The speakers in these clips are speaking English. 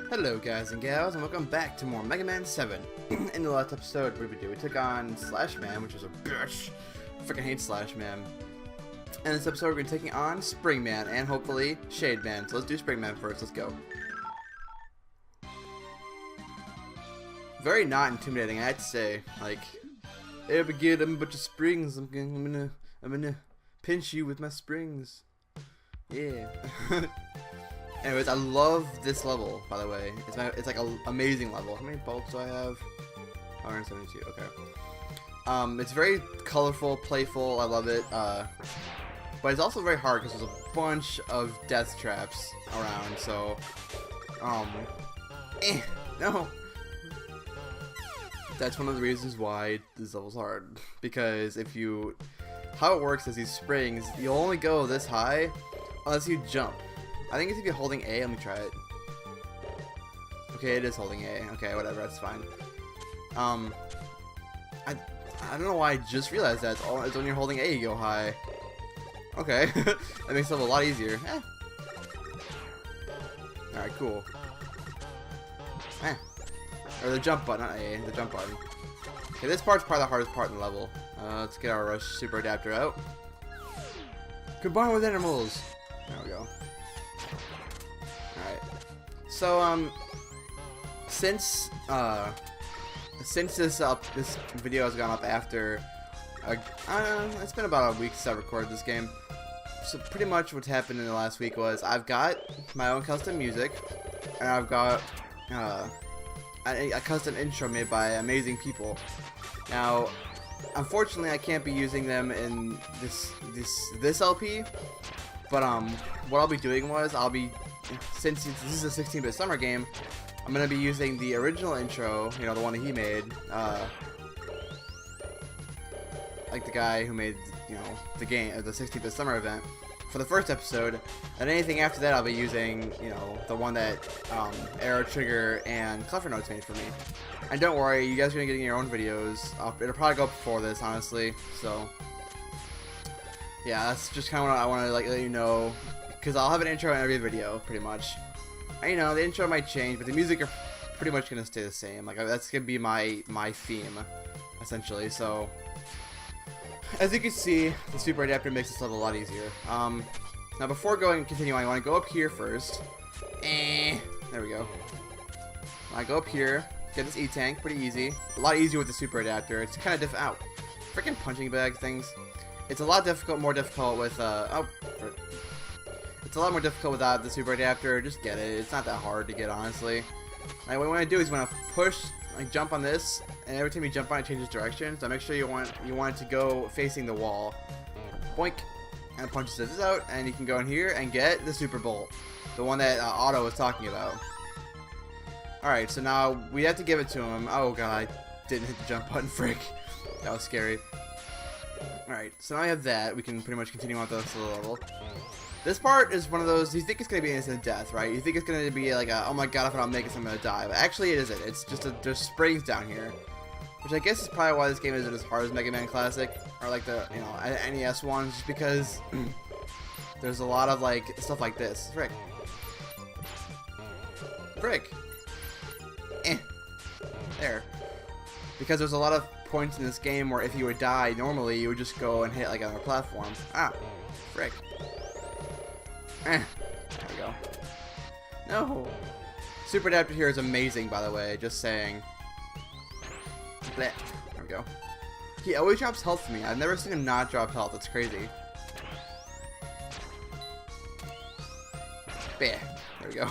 Hello guys and gals, and welcome back to more Megaman 7. In the last episode, what did we do? We took on Slash Man, which was a bitch. Freaking hate Slash Man. And this episode, we're going to be taking on Spring Man, and hopefully Shade Man. So let's do Spring Man first, let's go. Very not intimidating, I have to say. Like, hey, Abigail, I'm a bunch of springs. I'm gonna pinch you with my springs. Yeah. Anyways, I love this level, by the way. It's like an amazing level. How many bolts do I have? 172, okay. It's very colorful, playful, I love it. But it's also very hard because there's a bunch of death traps around, so... no! That's one of the reasons why this level's hard. Because if you... How it works is these springs, you'll only go this high unless you jump. I think it's if you're holding A. Let me try it. Okay, it is holding A. Okay, whatever, that's fine. I don't know why I just realized that. It's when you're holding A you go high. Okay, that makes it a lot easier. Alright, cool. Or the jump button, not A, the jump button. Okay, this part's probably the hardest part in the level. Let's get our Rush Super Adapter out. Combine with animals! There we go. Alright. So, since this video has gone up after, it's been about a week since I recorded this game. So pretty much what's happened in the last week was I've got my own custom music, and I've got a custom intro made by amazing people. Now, unfortunately, I can't be using them in this LP, but what I'll be doing was since this is a 16-bit summer game, I'm gonna be using the original intro, you know, the one that he made, like the guy who made, you know, the game, the 16-bit summer event, for the first episode, and anything after that I'll be using, you know, the one that Arrow Trigger and Clever Notes made for me. And don't worry, you guys are gonna get your own videos. It'll probably go up before this, honestly. So yeah, that's just kind of what I want to let you know, because I'll have an intro in every video, pretty much. And, you know, the intro might change, but the music are pretty much gonna stay the same. Like, that's gonna be my theme, essentially. So, as you can see, the Super Adapter makes this level a lot easier. Now, before continuing, I want to go up here first. There we go. I go up here, get this E-Tank, pretty easy. A lot easier with the Super Adapter. It's kind of different. Ow, freaking punching bag things. It's a lot more difficult with, it's a lot more difficult without the Super Adapter. Just get it. It's not that hard to get, honestly. Like, what I want to do is when I push, like, jump on this, and every time you jump on it, changes direction. So make sure you want it to go facing the wall. Boink, and it punches this out, and you can go in here and get the Super Bolt, the one that Otto was talking about. All right, so now we have to give it to him. Oh god, I didn't hit the jump button. Frick, that was scary. Alright, so now I have that. We can pretty much continue on with the level. This part is one of those, you think it's going to be instant death, right? You think it's going to be like a, oh my god, if I don't make it, I'm going to die. But actually it isn't. It's just there's springs down here. Which I guess is probably why this game isn't as hard as Mega Man Classic, or like the, you know, NES ones, just because there's a lot of, like, stuff like this. Frick. Frick. There. Because there's a lot of points in this game where if you would die normally, you would just go and hit like on a platform. Ah, frick. There we go. No. Super Adapter here is amazing, by the way. Just saying. Blech. There we go. He always drops health for me. I've never seen him not drop health. That's crazy. There we go.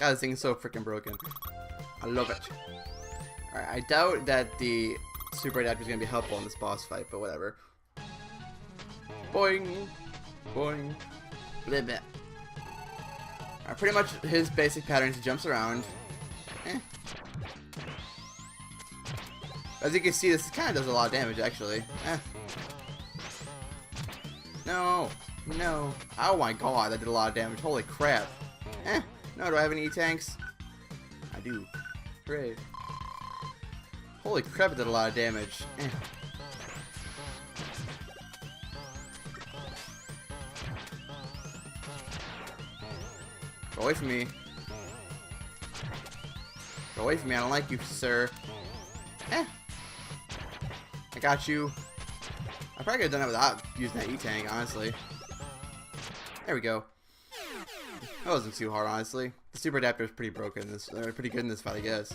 God, this thing is so freaking broken. I love it. Alright, I doubt that the Super Adapter is going to be helpful in this boss fight, but whatever. Boing! Boing! Bleh bleh. Pretty much his basic pattern is he jumps around. As you can see, this kind of does a lot of damage, actually. No! No! Oh my god, that did a lot of damage. Holy crap. No, do I have any E-Tanks? I do. Great. Holy crap, it did a lot of damage. Go away from me. Go away from me. I don't like you, sir. Eh. I got you. I probably could have done it without using that E-Tank, honestly. There we go. That wasn't too hard, honestly. The super adapter is pretty broken. Pretty good in this fight, I guess.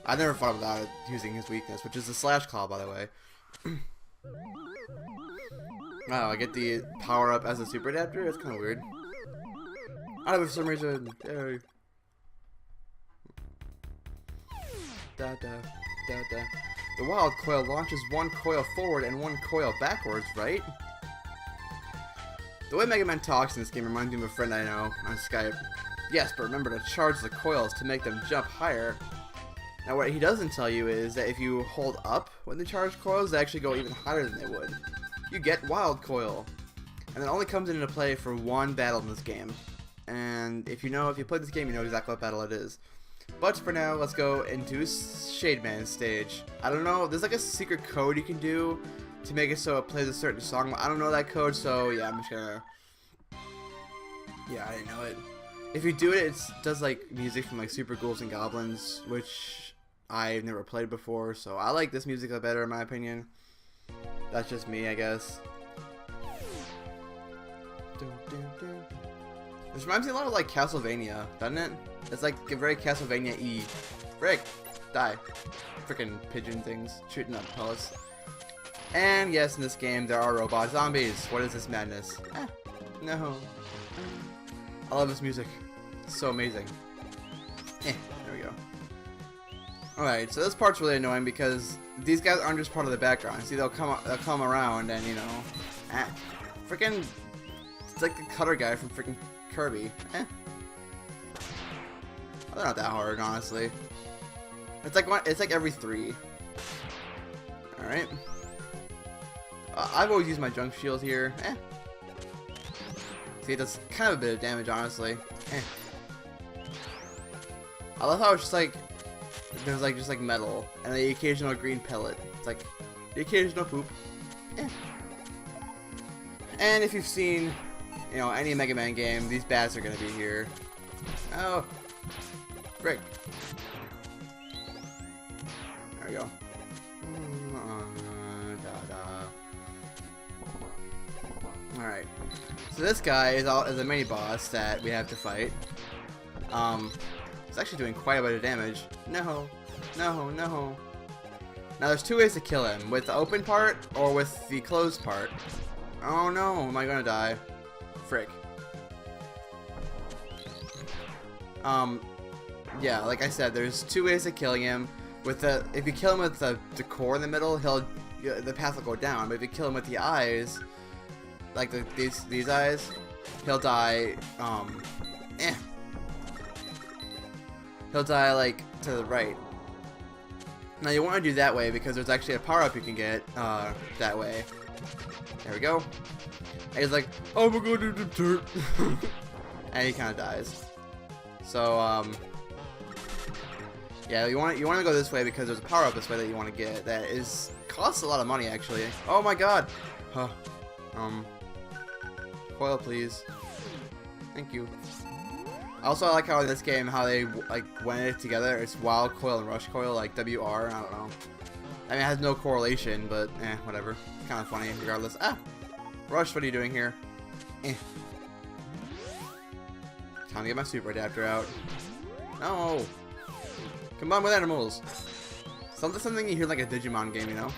I never fought without using his weakness, which is the slash claw, by the way. Wow, I get the power up as a super adapter? That's kind of weird. I don't know, for some reason. Da, da, da, da. The wild coil launches one coil forward and one coil backwards, right? The way Megaman talks in this game reminds me of a friend I know on Skype. Yes, but remember to charge the coils to make them jump higher. Now what he doesn't tell you is that if you hold up when they charge coils, they actually go even higher than they would. You get Wild Coil. And it only comes into play for one battle in this game. And if you play this game, you know exactly what battle it is. But for now, let's go into Shade Man's stage. I don't know, there's like a secret code you can do to make it so it plays a certain song. I don't know that code, so yeah, I'm just gonna... Yeah, I didn't know it. If you do it, it does like music from like Super Ghouls and Goblins, which I've never played before, so I like this music a lot better in my opinion. That's just me, I guess. This reminds me a lot of like Castlevania, doesn't it? It's like a very Castlevania-y. Frick! Die. Frickin' pigeon things shooting up pellets. And yes, in this game there are robot zombies. What is this madness? No. I love this music. It's so amazing. There we go. Alright, so this part's really annoying because these guys aren't just part of the background. See, they'll come around and, you know... Frickin'... It's like the cutter guy from frickin' Kirby. They're not that hard, honestly. It's like every 3. Alright. I've always used my junk shield here. See, it does kind of a bit of damage, honestly. I love how it's just like there's like just like metal and the occasional green pellet. It's like the occasional poop. And if you've seen, you know, any Mega Man game, these bats are gonna be here. Oh, frick! There we go. Alright, so this guy is a mini boss that we have to fight. It's actually doing quite a bit of damage. No, no, no. Now there's 2 ways to kill him, with the open part or with the closed part. Oh no, am I gonna die? Frick. Yeah, like I said, there's 2 ways of killing him. If you kill him with the core in the middle, the path will go down. But if you kill him with the eyes, like these eyes, he'll die. He'll die like to the right. Now you want to do that way because there's actually a power up you can get that way. There we go. And he's like, oh my god, and he kind of dies. So yeah, you want to go this way because there's a power up this way that you want to get that costs a lot of money actually. Oh my god. Coil, please. Thank you. Also, I like how in this game, how they like went it together. It's Wild Coil and Rush Coil, like WR. I don't know. I mean, it has no correlation, but whatever. It's kind of funny, regardless. Rush, what are you doing here? Time to get my super adapter out. No. Combine with animals. Something you hear like a Digimon game, you know?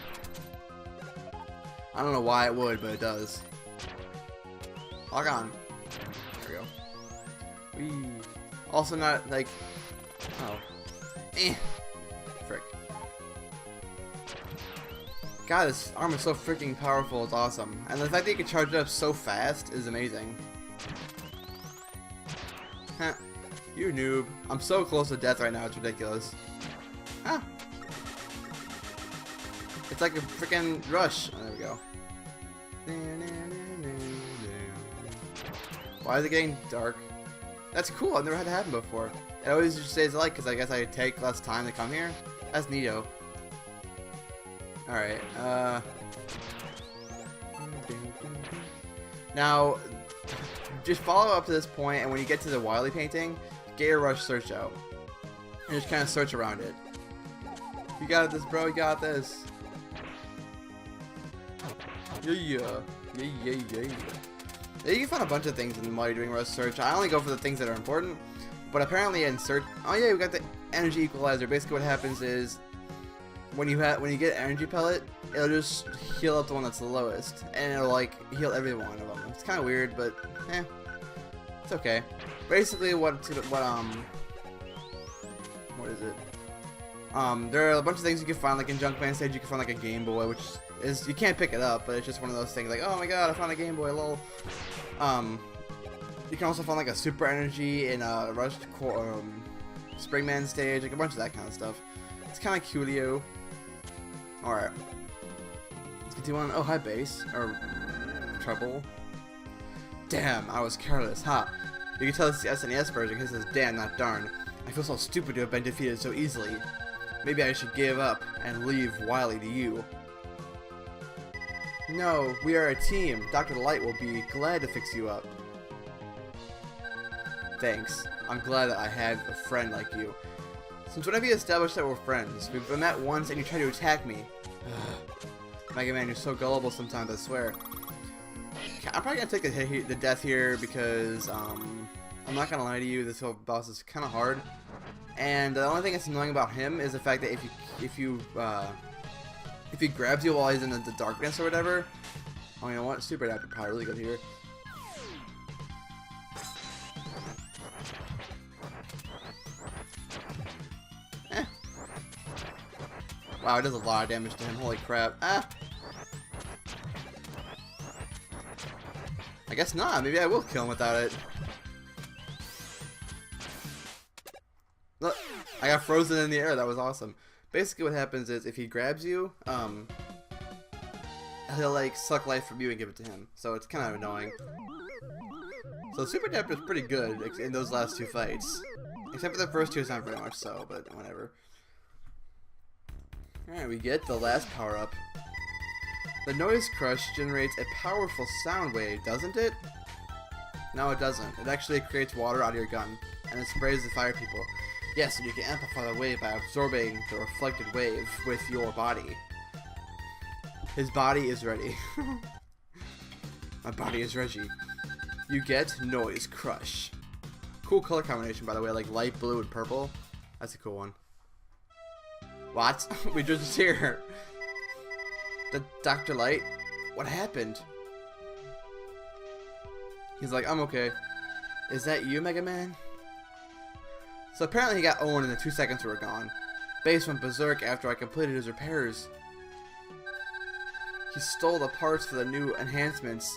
I don't know why it would, but it does. Log on. There we go. Whee. Also not like... Oh. Frick. God, this arm is so freaking powerful, it's awesome. And the fact that you can charge it up so fast is amazing. You noob. I'm so close to death right now, it's ridiculous. It's like a freaking rush. Oh, there we go. Why is it getting dark? That's cool, I've never had it happen before. It always just stays light because I guess I take less time to come here. That's neato. Alright, now, just follow up to this point, and when you get to the Wily painting, get your Rush search out. and just kind of search around it. You got this, bro. You got this. Yeah. You can find a bunch of things while you're doing rush search. I only go for the things that are important, but apparently in search. Oh yeah, we got the energy equalizer. Basically, what happens is when you get an energy pellet, it'll just heal up the one that's the lowest, and it'll like heal every one of them. It's kind of weird, but it's okay. Basically, what is it? There are a bunch of things you can find, like in Junkman stage, you can find like a Game Boy, which is, you can't pick it up, but it's just one of those things like, oh my god, I found a Game Boy, lol. You can also find like a super energy in a Rush Springman stage, like a bunch of that kind of stuff. It's kind of cutio. Alright. Let's get to one. Oh, hi, Bass. Or Trouble. Damn, I was careless, huh? You can tell it's the SNES version because it says damn, not darn. I feel so stupid to have been defeated so easily. Maybe I should give up and leave Wily to you. No, we are a team. Dr. Light will be glad to fix you up. Thanks. I'm glad that I have a friend like you. Since when have you established that we're friends? We've met once and you tried to attack me. Megaman, you're so gullible sometimes, I swear. I'm probably gonna take the death here because I'm not gonna lie to you, this whole boss is kind of hard. And the only thing that's annoying about him is the fact that if he grabs you while he's in the darkness or whatever. Oh, you know what? Super adapter probably really good here. Wow, it does a lot of damage to him. Holy crap. Ah! I guess not. Maybe I will kill him without it. Look, I got frozen in the air. That was awesome. Basically what happens is if he grabs you, he'll like suck life from you and give it to him. So it's kind of annoying. So Super Adapter is pretty good in those last two fights. Except for the first two, it's not very much so, but whatever. Alright, we get the last power-up. The Noise Crush generates a powerful sound wave, doesn't it? No, it doesn't. It actually creates water out of your gun, and it sprays the fire people. Yes, and you can amplify the wave by absorbing the reflected wave with your body. His body is ready. My body is ready. You get Noise Crush. Cool color combination, by the way, like light blue and purple. That's a cool one. What? We just here. The Dr. Light? What happened? He's like, I'm okay. Is that you, Megaman? So apparently he got owned in the 2 seconds we were gone. Bass went berserk after I completed his repairs. He stole the parts for the new enhancements.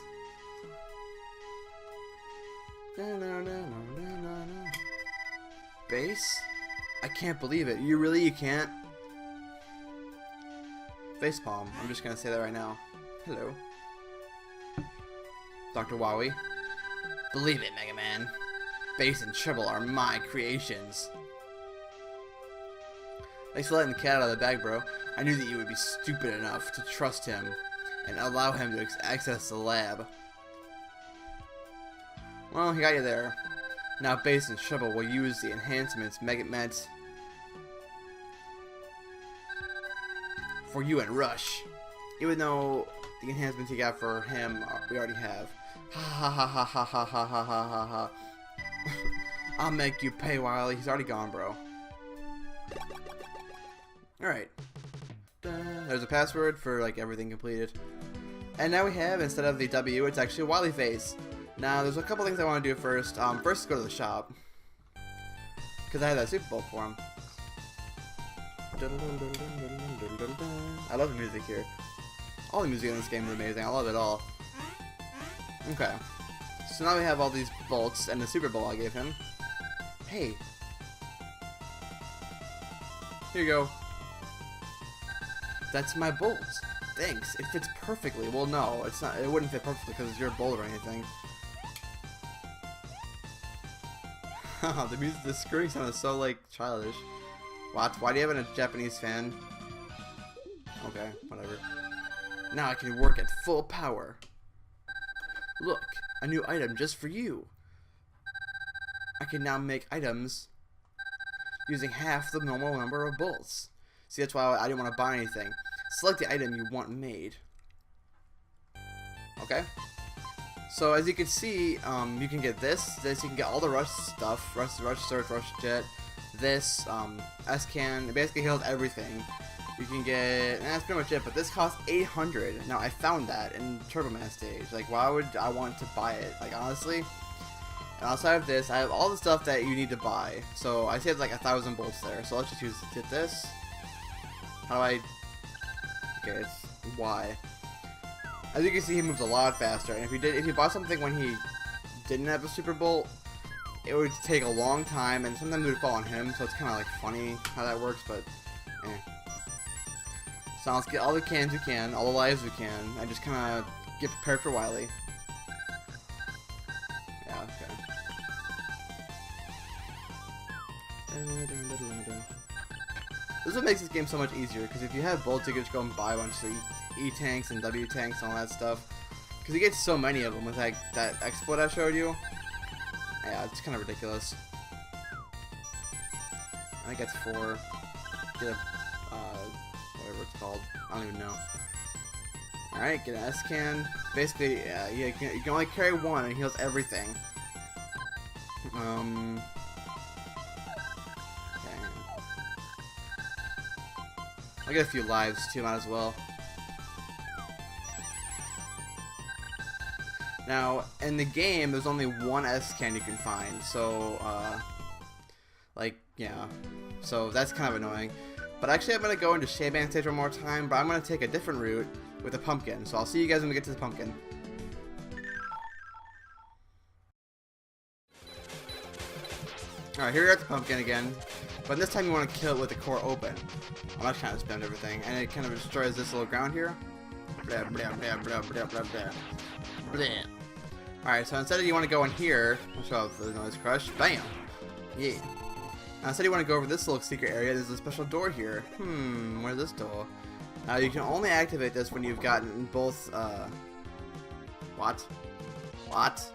Bass? I can't believe it. You can't? Facepalm. I'm just gonna say that right now. Hello. Dr. Wily. Believe it, Megaman. Bass and Trouble are my creations. Thanks for letting the cat out of the bag, bro. I knew that you would be stupid enough to trust him and allow him to access the lab. Well, he got you there. Now Bass and Trouble will use the enhancements Megaman for you and Rush. Even though the enhancements he got for him we already have. Ha ha ha ha ha ha ha ha ha ha ha. I'll make you pay, Wily. He's already gone, bro. Alright. There's a password for like everything completed. And now we have, instead of the W, it's actually a Wily face. Now there's a couple things I want to do first. First go to the shop. Because I had that Super Bowl for him. I love the music here. All the music in this game is amazing. I love it all. Okay. So now we have all these bolts and the Super Bowl I gave him. Hey. Here you go. That's my bolt. Thanks. It fits perfectly. Well, no, it's not. It wouldn't fit perfectly because it's your bolt or anything. The music, the screwing sound is so like childish. What? Why do you have a Japanese fan? Okay, whatever. Now I can work at full power. Look, a new item just for you. I can now make items. using half the normal number of bolts. See, that's why I didn't want to buy anything. Select the item you want made. Okay. So as you can see, you can get this, you can get all the rush stuff, rush search, rush jet, this, S-can, it basically heals everything. You can get, and that's pretty much it, but this costs 800. Now I found that in Turbo Man stage. Like, why would I want to buy it? Like, honestly, outside of this, I have all the stuff that you need to buy. So I saved like 1,000 bolts there. So let's just get this. How do I, okay, it's Y. As you can see, he moves a lot faster, and if you bought something when he didn't have a super bolt, it would take a long time, and sometimes it would fall on him, so it's kind of like funny how that works, but eh. So let's get all the cans we can, all the lives we can, and just kind of get prepared for Wily. Yeah, okay. This is what makes this game so much easier, because if you have bolts, you can just go and buy a bunch of E-tanks and W-tanks and all that stuff. Because you get so many of them with like that exploit I showed you. Yeah, it's kind of ridiculous. I think it's 4. Get a, whatever it's called. I don't even know. Alright, get an S-can. Basically, yeah, you can only carry one and it heals everything. Okay. I'll get a few lives too, might as well. Now, in the game, there's only one S-can you can find, so, like, yeah. So that's kind of annoying. But actually, I'm going to go into Shaban stage one more time, but I'm going to take a different route with a pumpkin. So I'll see you guys when we get to the pumpkin. Alright, here we're at the pumpkin again. But this time you want to kill it with the core open. Well, that kind of spammed everything. And it kind of destroys this little ground here. Blah, blah, blah, blah, blah, blah, blah. Blah. Alright, so instead of you want to go in here, I'll show off the noise crush. Bam! Yeah. Now instead you want to go over this little secret area, there's a special door here. Where's this door? Now you can only activate this when you've gotten both, what? What?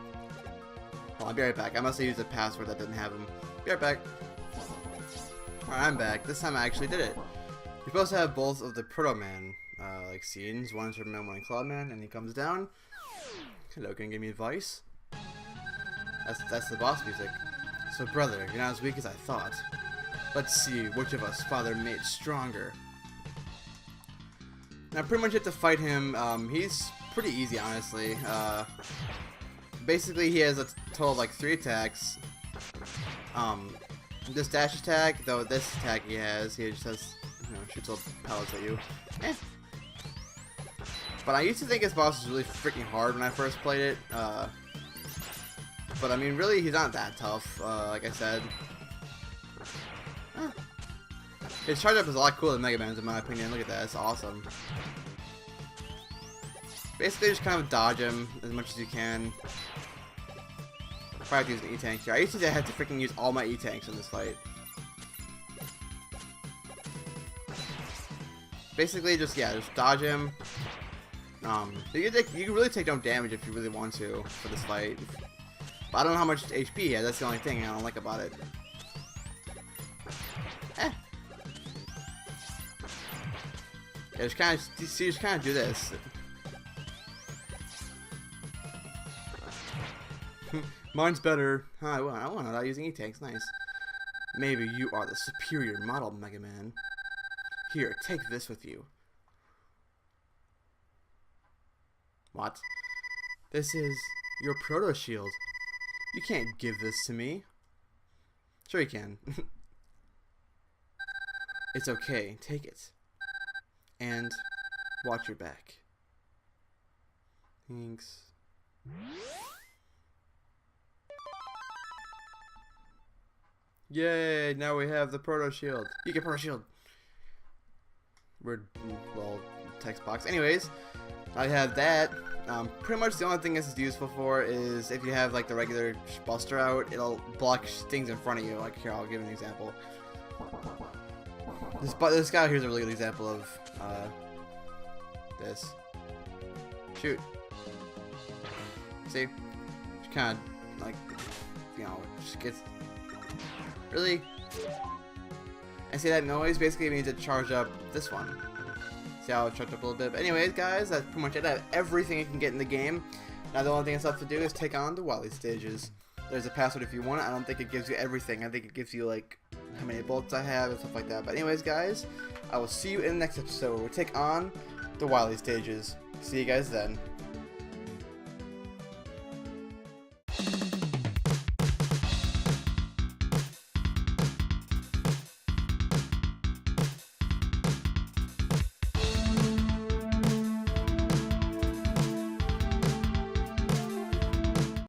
Well, I'll be right back. I must have used a password that didn't have them. Be right back. Alright, I'm back. This time I actually did it. You're supposed to have both of the Proto Man, like, scenes. One in Superman, one in Cloudman, and he comes down. Hello, can you give me advice? That's the boss music. So, brother, you're not as weak as I thought. Let's see which of us father made stronger. Now, pretty much you have to fight him. He's pretty easy, honestly. Basically, he has a total of like 3 attacks. This dash attack, though, this attack he just has, you know, shoots little pellets at you. Eh. But I used to think his boss was really freaking hard when I first played it. But I mean, really, he's not that tough, like I said. His charge up is a lot cooler than Megaman's, in my opinion. Look at that, it's awesome. Basically, just kind of dodge him as much as you can. Probably have to use an E-tank here. I used to have to freaking use all my E-tanks in this fight. Basically, just dodge him. You can really take no damage if you really want to for this fight. But I don't know how much HP he has. That's the only thing I don't like about it. Eh. Yeah, just kind of do this. Mine's better. I want it without using E-tanks. Nice. Maybe you are the superior model, Megaman. Here, take this with you. What? This is your proto shield. You can't give this to me. Sure you can. It's okay. Take it. And watch your back. Thanks. Yay! Now we have the proto shield. You get proto shield. Weird little text box. Anyways, I have that. Pretty much the only thing this is useful for is if you have like the regular Buster out, it'll block things in front of you. Like here, I'll give an example. This guy here is a really good example of this. Shoot. See? Just kind of like, you know, just gets. Really? And see that noise basically means to charge up this one. See how it charged up a little bit? But anyways, guys, that's pretty much it. I have everything you can get in the game. Now the only thing that's left to do is take on the Wily stages. There's a password if you want it. I don't think it gives you everything. I think it gives you like how many bullets I have and stuff like that. But anyways, guys, I will see you in the next episode where we take on the Wily stages. See you guys then.